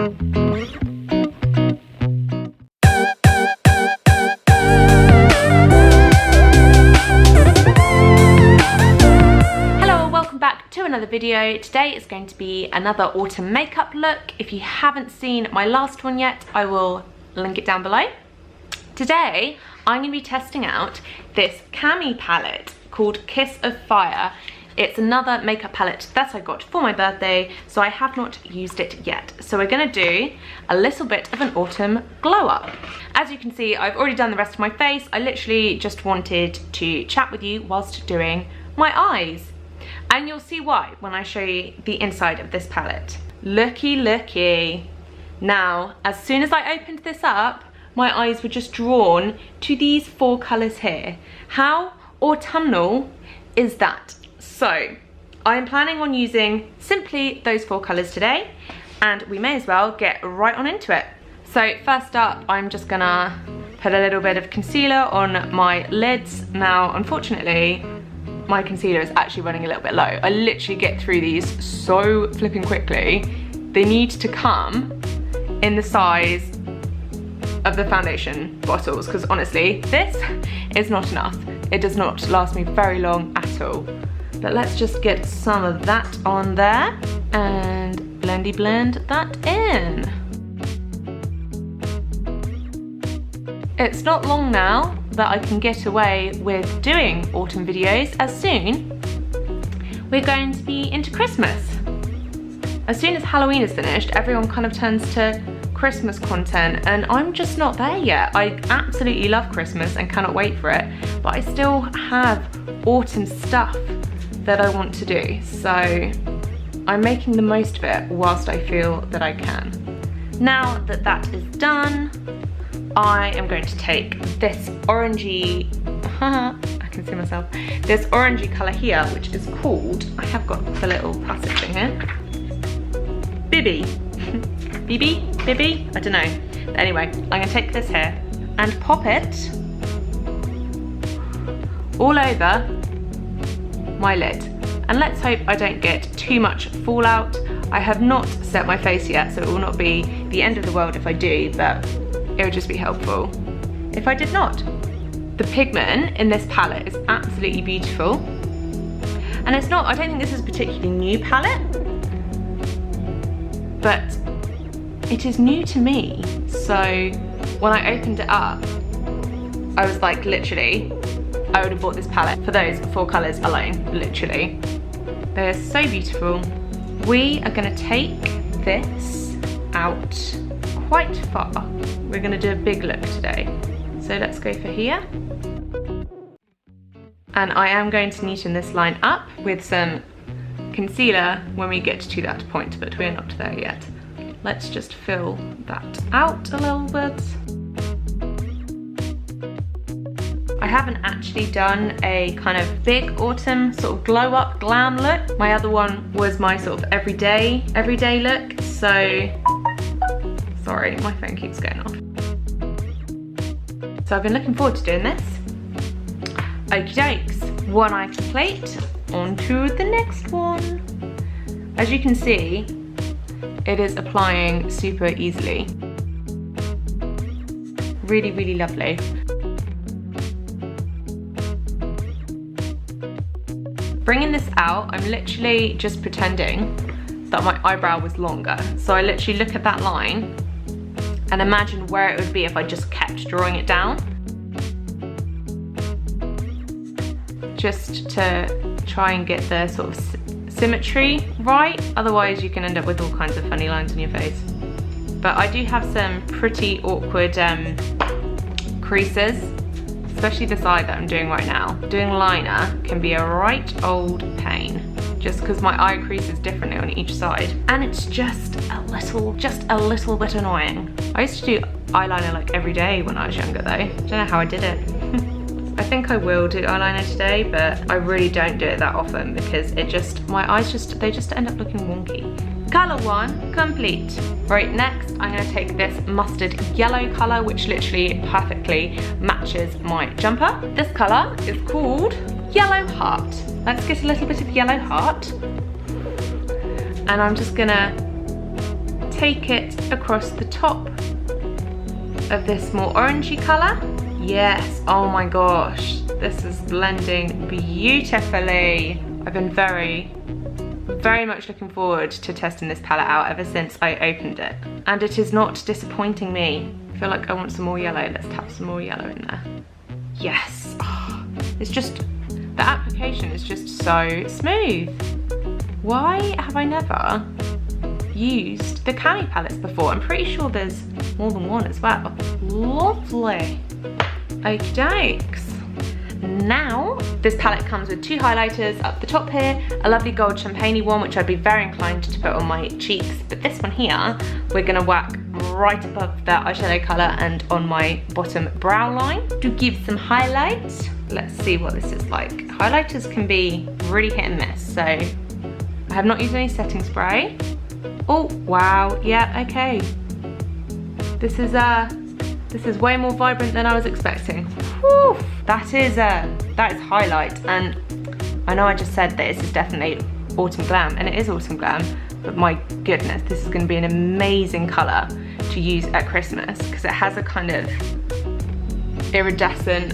Another video. Today is going to be another autumn makeup look. If you haven't seen my last one yet, I will link it down below. Today I'm going to be testing out this Cami palette called Kiss of Fire. It's another makeup palette that I got for my birthday, so I have not used it yet. So we're going to do a little bit of an autumn glow up. As you can see, I've already done the rest of my face. I literally just wanted to chat with you whilst doing my eyes. And you'll see why when I show you the inside of this palette. Looky, looky. Now, as soon as I opened this up, my eyes were just drawn to these four colours here. How autumnal is that? So, I am planning on using simply those four colours today, and we may as well get right on into it. So, first up, I'm just gonna put a little bit of concealer on my lids. Now, unfortunately, my concealer is actually running a little bit low. I literally get through these so flipping quickly. They need to come in the size of the foundation bottles, because honestly, this is not enough. It does not last me very long at all. But let's just get some of that on there and blendy blend that in. It's not long now that I can get away with doing autumn videos, as soon we're going to be into Christmas. As soon as Halloween is finished, everyone kind of turns to Christmas content, and I'm just not there yet. I absolutely love Christmas and cannot wait for it, but I still have autumn stuff that I want to do. So I'm making the most of it whilst I feel that I can. Now that that is done, I am going to take this orangey, I can see myself, this orangey colour here, which is called, I have got the little plastic thing here, Bibby, Bibby, I don't know. But anyway, I'm going to take this here and pop it all over my lid. And let's hope I don't get too much fallout. I have not set my face yet, so it will not be the end of the world if I do, but it would just be helpful if I did not. The pigment in this palette is absolutely beautiful. And it's not, I don't think this is a particularly new palette, but it is new to me. So when I opened it up, I was like, literally, I would have bought this palette for those four colours alone, literally. They're so beautiful. We are gonna take this out quite far. We're gonna do a big look today. So let's go for here. And I am going to neaten this line up with some concealer when we get to that point, but we're not there yet. Let's just fill that out a little bit. I haven't actually done a kind of big autumn sort of glow up glam look. My other one was my sort of everyday look, so sorry, my phone keeps going off. So I've been looking forward to doing this. Okie dokes, one eye complete, on to the next one. As you can see, it is applying super easily. Really, really lovely. Bringing this out, I'm literally just pretending that my eyebrow was longer. So I literally look at that line and imagine where it would be if I just kept drawing it down. Just to try and get the sort of symmetry right, otherwise you can end up with all kinds of funny lines on your face. But I do have some pretty awkward creases, especially this eye that I'm doing right now. Doing liner can be a right old pain, just because my eye creases differently on each side, and it's just a little bit annoying. I used to do eyeliner like every day when I was younger though. I don't know how I did it. I think I will do eyeliner today, but I really don't do it that often because my eyes they just end up looking wonky. Colour one complete. Right, next I'm going to take this mustard yellow colour, which literally perfectly matches my jumper. This colour is called Yellow Heart. Let's get a little bit of Yellow Heart. And I'm just gonna take it across the top of this more orangey colour. Yes, oh my gosh, this is blending beautifully. I've been very much looking forward to testing this palette out ever since I opened it. And it is not disappointing me. I feel like I want some more yellow. Let's tap some more yellow in there. Yes, oh, it's just, the application is just so smooth. Why have I never used the Cami palettes before? I'm pretty sure there's more than one as well. Lovely. Okie dokes. Now, this palette comes with two highlighters up the top here, a lovely gold champagne one, which I'd be very inclined to put on my cheeks, but this one here, we're gonna whack right above the eyeshadow colour and on my bottom brow line to give some highlight. Let's see what this is like. Highlighters can be really hit and miss, so I have not used any setting spray. Oh, wow, yeah, okay. This is way more vibrant than I was expecting. Whew, that is highlight, and I know I just said that this is definitely Autumn Glam, and it is Autumn Glam, but my goodness, this is gonna be an amazing color to use at Christmas, because it has a kind of iridescent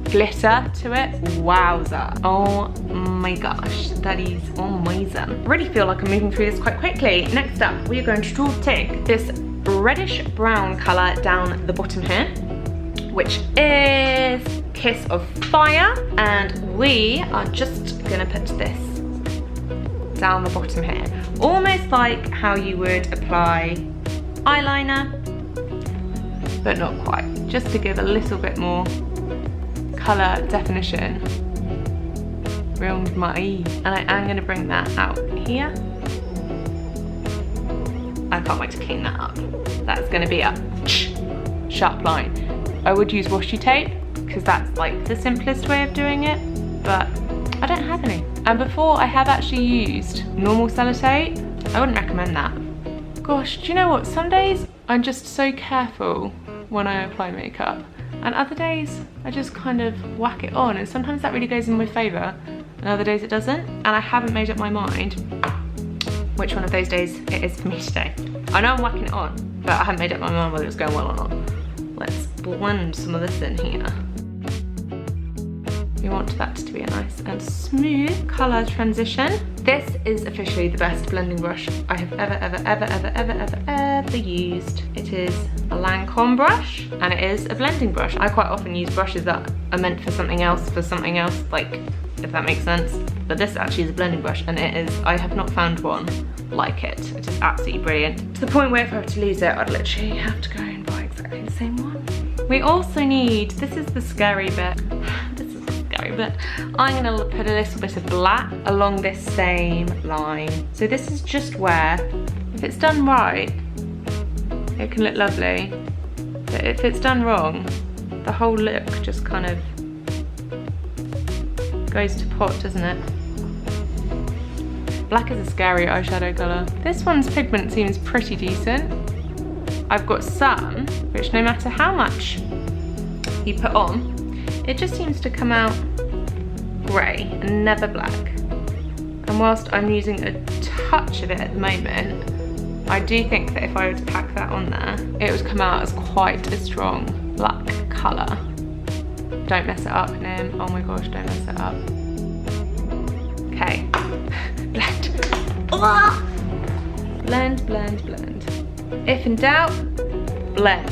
glitter to it. Wowza. Oh my gosh, that is amazing. I really feel like I'm moving through this quite quickly. Next up, we are going to take this reddish brown color down the bottom here, which is Kiss of Fire, and we are just gonna put this down the bottom here, almost like how you would apply eyeliner, but not quite, just to give a little bit more color definition around my eye. And I am gonna bring that out here. I can't wait to clean that up. That's gonna be a sharp line. I would use washi tape, because that's like the simplest way of doing it, but I don't have any. And before, I have actually used normal sellotape. I wouldn't recommend that. Gosh, do you know what? Some days I'm just so careful when I apply makeup, and other days I just kind of whack it on, and sometimes that really goes in my favour, and other days it doesn't. And I haven't made up my mind which one of those days it is for me today. I know I'm whacking it on, but I haven't made up my mind whether it's going well or not. Let's blend some of this in here. We want that to be a nice and smooth colour transition. This is officially the best blending brush I have ever used. It is a Lancome brush, and it is a blending brush. I quite often use brushes that are meant for something else, like, if that makes sense. But this actually is a blending brush, and it is, I have not found one like it. It is absolutely brilliant. To the point where if I were to lose it, I'd literally have to go and buy exactly the same one. We also need, this is the scary bit. But I'm gonna put a little bit of black along this same line. So this is just where, if it's done right, it can look lovely. But if it's done wrong, the whole look just kind of goes to pot, doesn't it? Black is a scary eyeshadow colour. This one's pigment seems pretty decent. I've got some, which no matter how much you put on, it just seems to come out grey and never black. And whilst I'm using a touch of it at the moment, I do think that if I were to pack that on there, it would come out as quite a strong black colour. Don't mess it up, Nim. Oh my gosh, don't mess it up. Okay. Blend. Blend, blend, blend. If in doubt, blend,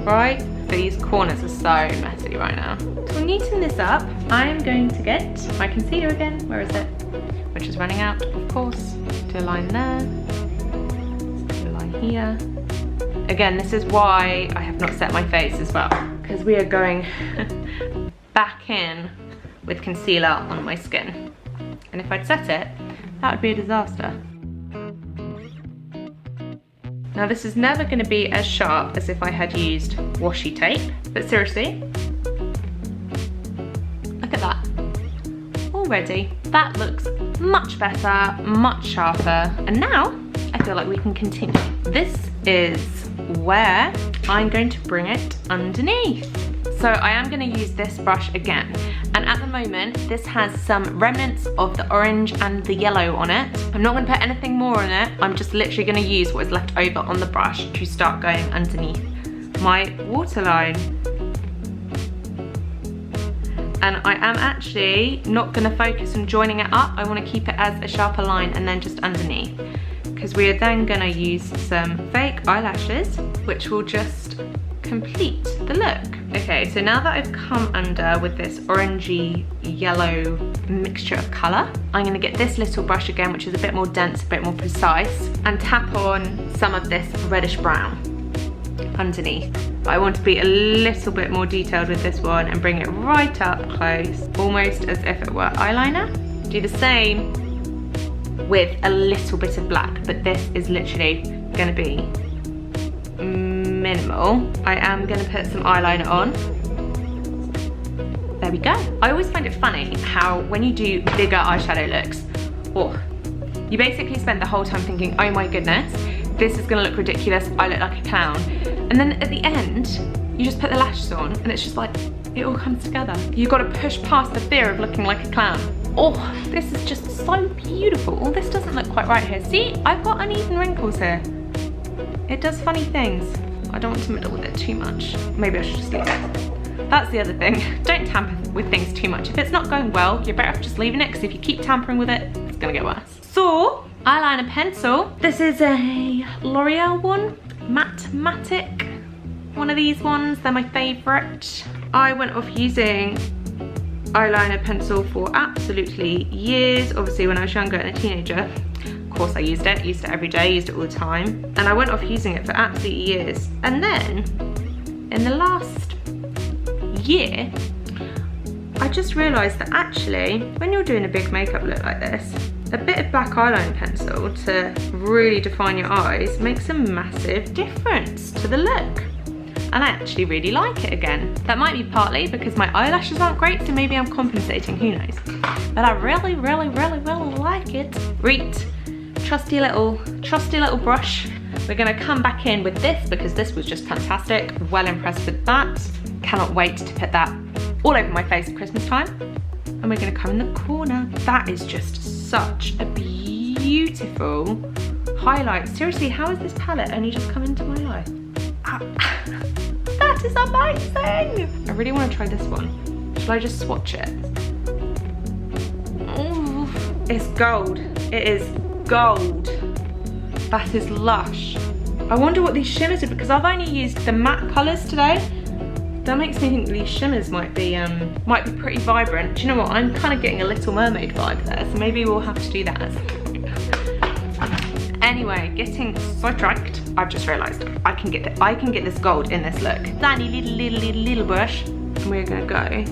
right? These corners are so messy right now. To neaten this up, I am going to get my concealer again. Where is it? Which is running out, of course. Do a line there. Do a line here. Again, this is why I have not set my face as well, because we are going back in with concealer on my skin. And if I'd set it, that would be a disaster. Now this is never going to be as sharp as if I had used washi tape, but seriously, look at that. Already, that looks much better, much sharper, and now I feel like we can continue. This is where I'm going to bring it underneath. So So I am gonna use this brush again. And at the moment, this has some remnants of the orange and the yellow on it. I'm not gonna put anything more on it. I'm just literally gonna use what is left over on the brush to start going underneath my waterline. And I am actually not gonna focus on joining it up. I wanna keep it as a sharper line and then just underneath. Because we are then gonna use some fake eyelashes, which will just complete the look. Okay, so now that I've come under with this orangey yellow mixture of colour, I'm gonna get this little brush again, which is a bit more dense, a bit more precise, and tap on some of this reddish brown underneath. But I want to be a little bit more detailed with this one and bring it right up close, almost as if it were eyeliner. Do the same with a little bit of black, but this is literally gonna be minimal. I am gonna put some eyeliner on. There we go. I always find it funny how when you do bigger eyeshadow looks, you basically spend the whole time thinking, oh my goodness, this is gonna look ridiculous, I look like a clown. And then at the end, you just put the lashes on and it's just like, it all comes together. You've got to push past the fear of looking like a clown. Oh, this is just so beautiful. Oh, this doesn't look quite right here. See, I've got uneven wrinkles here. It does funny things. I don't want to meddle with it too much. Maybe I should just leave it. That's the other thing. Don't tamper with things too much. If it's not going well, you're better off just leaving it, because if you keep tampering with it, it's gonna get worse. So, eyeliner pencil. This is a L'Oreal one, Matte. One of these ones, they're my favorite. I went off using eyeliner pencil for absolutely years. Obviously when I was younger and a teenager, of course I used it every day, used it all the time. And I went off using it for absolutely years. And then, in the last year, I just realized that actually, when you're doing a big makeup look like this, a bit of black eyeliner pencil to really define your eyes makes a massive difference to the look. And I actually really like it again. That might be partly because my eyelashes aren't great, so maybe I'm compensating, who knows. But I really like it. Right, trusty little brush. We're gonna come back in with this because this was just fantastic. Well impressed with that. Cannot wait to put that all over my face at Christmas time. And we're gonna come in the corner. That is just such a beautiful highlight. Seriously, how has this palette only just come into my life? That is amazing! I really want to try this one. Shall I just swatch it? Oh, it's gold. It is gold. That is lush. I wonder what these shimmers are, because I've only used the matte colours today. That makes me think these shimmers might be pretty vibrant. Do you know what? I'm kind of getting a Little Mermaid vibe there, so maybe we'll have to do that. Anyway, getting sidetracked. I've just realised I can get this gold in this look. Tiny little brush, and we're gonna go.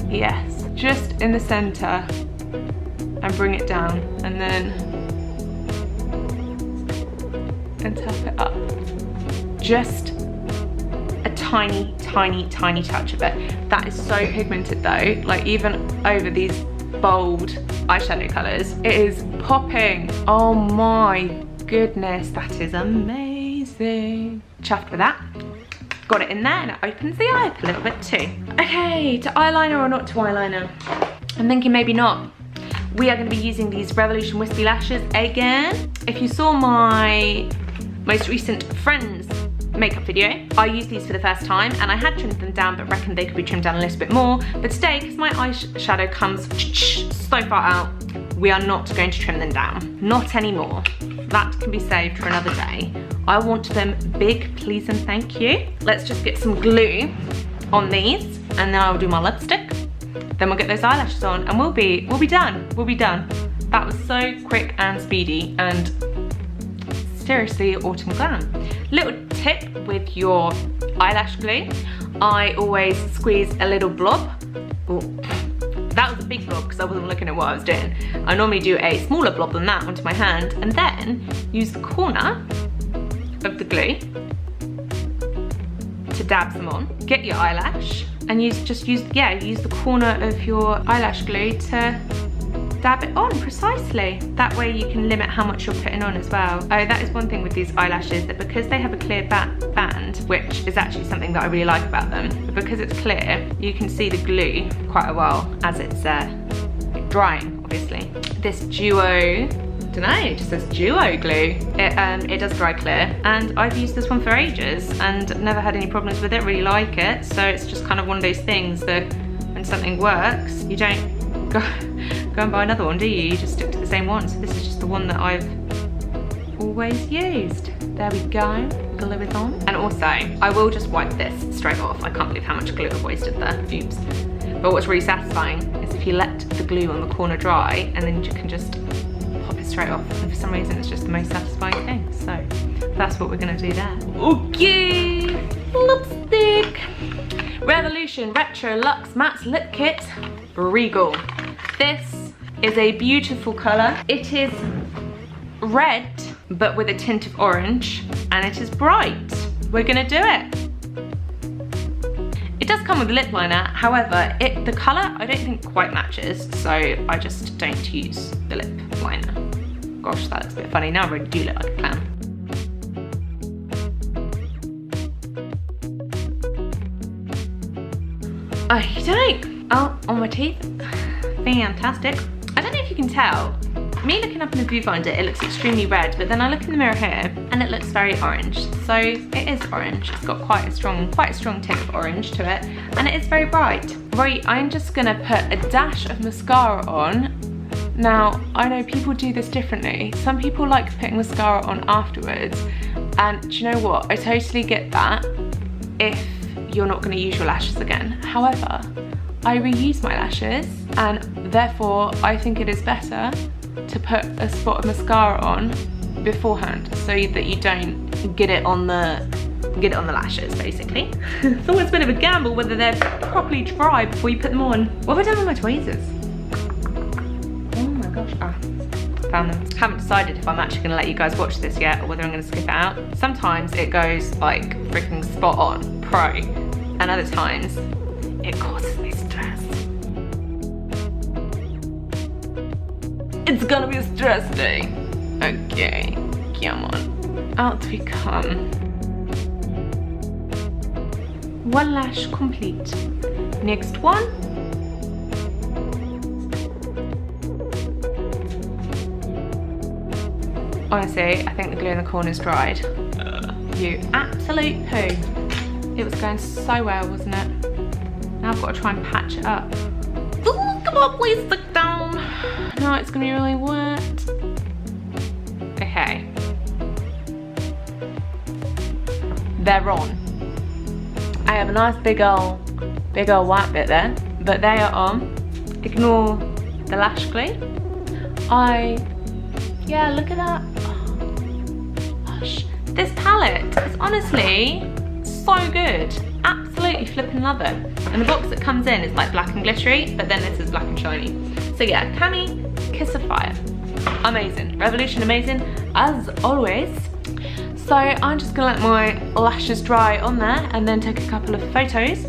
Yes, just in the centre, and bring it down, and then tap it up. Just a tiny touch of it. That is so pigmented though. Like even over these bold eyeshadow colours, it is popping. Oh my goodness, that is amazing. Chuffed with that. Got it in there, and it opens the eye up a little bit too. Okay, to eyeliner or not to eyeliner? I'm thinking maybe not. We are going to be using these Revolution Wispy Lashes again. If you saw my most recent Friends makeup video, I used these for the first time and I had trimmed them down but reckoned they could be trimmed down a little bit more. But today, because my eyeshadow comes so far out, we are not going to trim them down. Not anymore. That can be saved for another day. I want them big, please and thank you. Let's just get some glue on these, and then I'll do my lipstick. Then we'll get those eyelashes on and we'll be done. We'll be done. That was so quick and speedy, and seriously, autumn glam. Little tip with your eyelash glue, I always squeeze a little blob. Ooh, that was a big blob because I wasn't looking at what I was doing. I normally do a smaller blob than that onto my hand, and then use the corner of the glue to dab some on. Get your eyelash and use the corner of your eyelash glue to dab it on precisely. That way you can limit how much you're putting on as well. Oh, that is one thing with these eyelashes, that because they have a clear band, which is actually something that I really like about them, but because it's clear, you can see the glue quite a while as it's drying, obviously. This duo, I don't know, it just says duo glue. It does dry clear, and I've used this one for ages and never had any problems with it, really like it. So it's just kind of one of those things that when something works, you don't go and buy another one, do you? You just stick to the same one. So this is just the one that I've always used. There we go, glue is on. And also, I will just wipe this straight off. I can't believe how much glue I've wasted there, oops. But what's really satisfying is if you let the glue on the corner dry, and then you can just pop it straight off. And for some reason, it's just the most satisfying thing. So that's what we're gonna do there. Okay, lipstick. Revolution Retro Luxe Matte Lip Kit, Regal. This is a beautiful color. It is red, but with a tint of orange, and it is bright. We're gonna do it. It does come with a lip liner, however, the color I don't think quite matches, so I just don't use the lip liner. Gosh, that looks a bit funny. Now I really do look like a clown. Okey-doke. Oh, on my teeth. Fantastic. I don't know if you can tell, me looking up in the viewfinder, it looks extremely red, but then I look in the mirror here and it looks very orange. So it is orange. It's got quite a strong tint of orange to it, and it is very bright. Right, I'm just gonna put a dash of mascara on. Now, I know people do this differently. Some people like putting mascara on afterwards, and do you know what? I totally get that if you're not gonna use your lashes again. However, I reuse my lashes, and therefore I think it is better to put a spot of mascara on beforehand so that you don't get it on the lashes, basically. It's always a bit of a gamble whether they're properly dry before you put them on. What have I done with my tweezers? Oh my gosh, found them. Haven't decided if I'm actually gonna let you guys watch this yet or whether I'm gonna skip it out. Sometimes it goes like freaking spot on, pro, and other times it causes me stress. It's gonna be a stress day. Okay, come on. Out we come. One lash complete. Next one. Honestly, I think the glue in the corner's dried. You absolute poo. It was going so well, wasn't it? Now I've got to try and patch it up. Ooh, come on, please stick down. No, it's gonna be really wet. Okay. They're on. I have a nice big old white bit there, but they are on. Ignore the lash glue. Yeah, look at that. Oh, gosh. This palette is honestly so good. Absolutely flipping love it. And the box that comes in is like black and glittery, but then this is black and shiny. So yeah, Cami, Kiss of Fire. Amazing. Revolution amazing, as always. So I'm just gonna let my lashes dry on there and then take a couple of photos.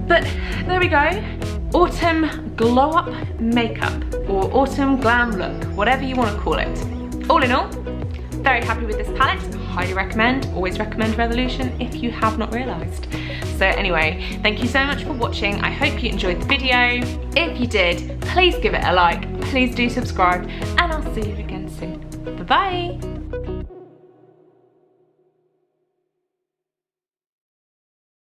But there we go. Autumn glow up makeup, or autumn glam look, whatever you want to call it. All in all, very happy with this palette. Highly recommend, always recommend Revolution if you have not realised. So anyway, thank you so much for watching. I hope you enjoyed the video. If you did, please give it a like, please do subscribe, and I'll see you again soon. Bye bye.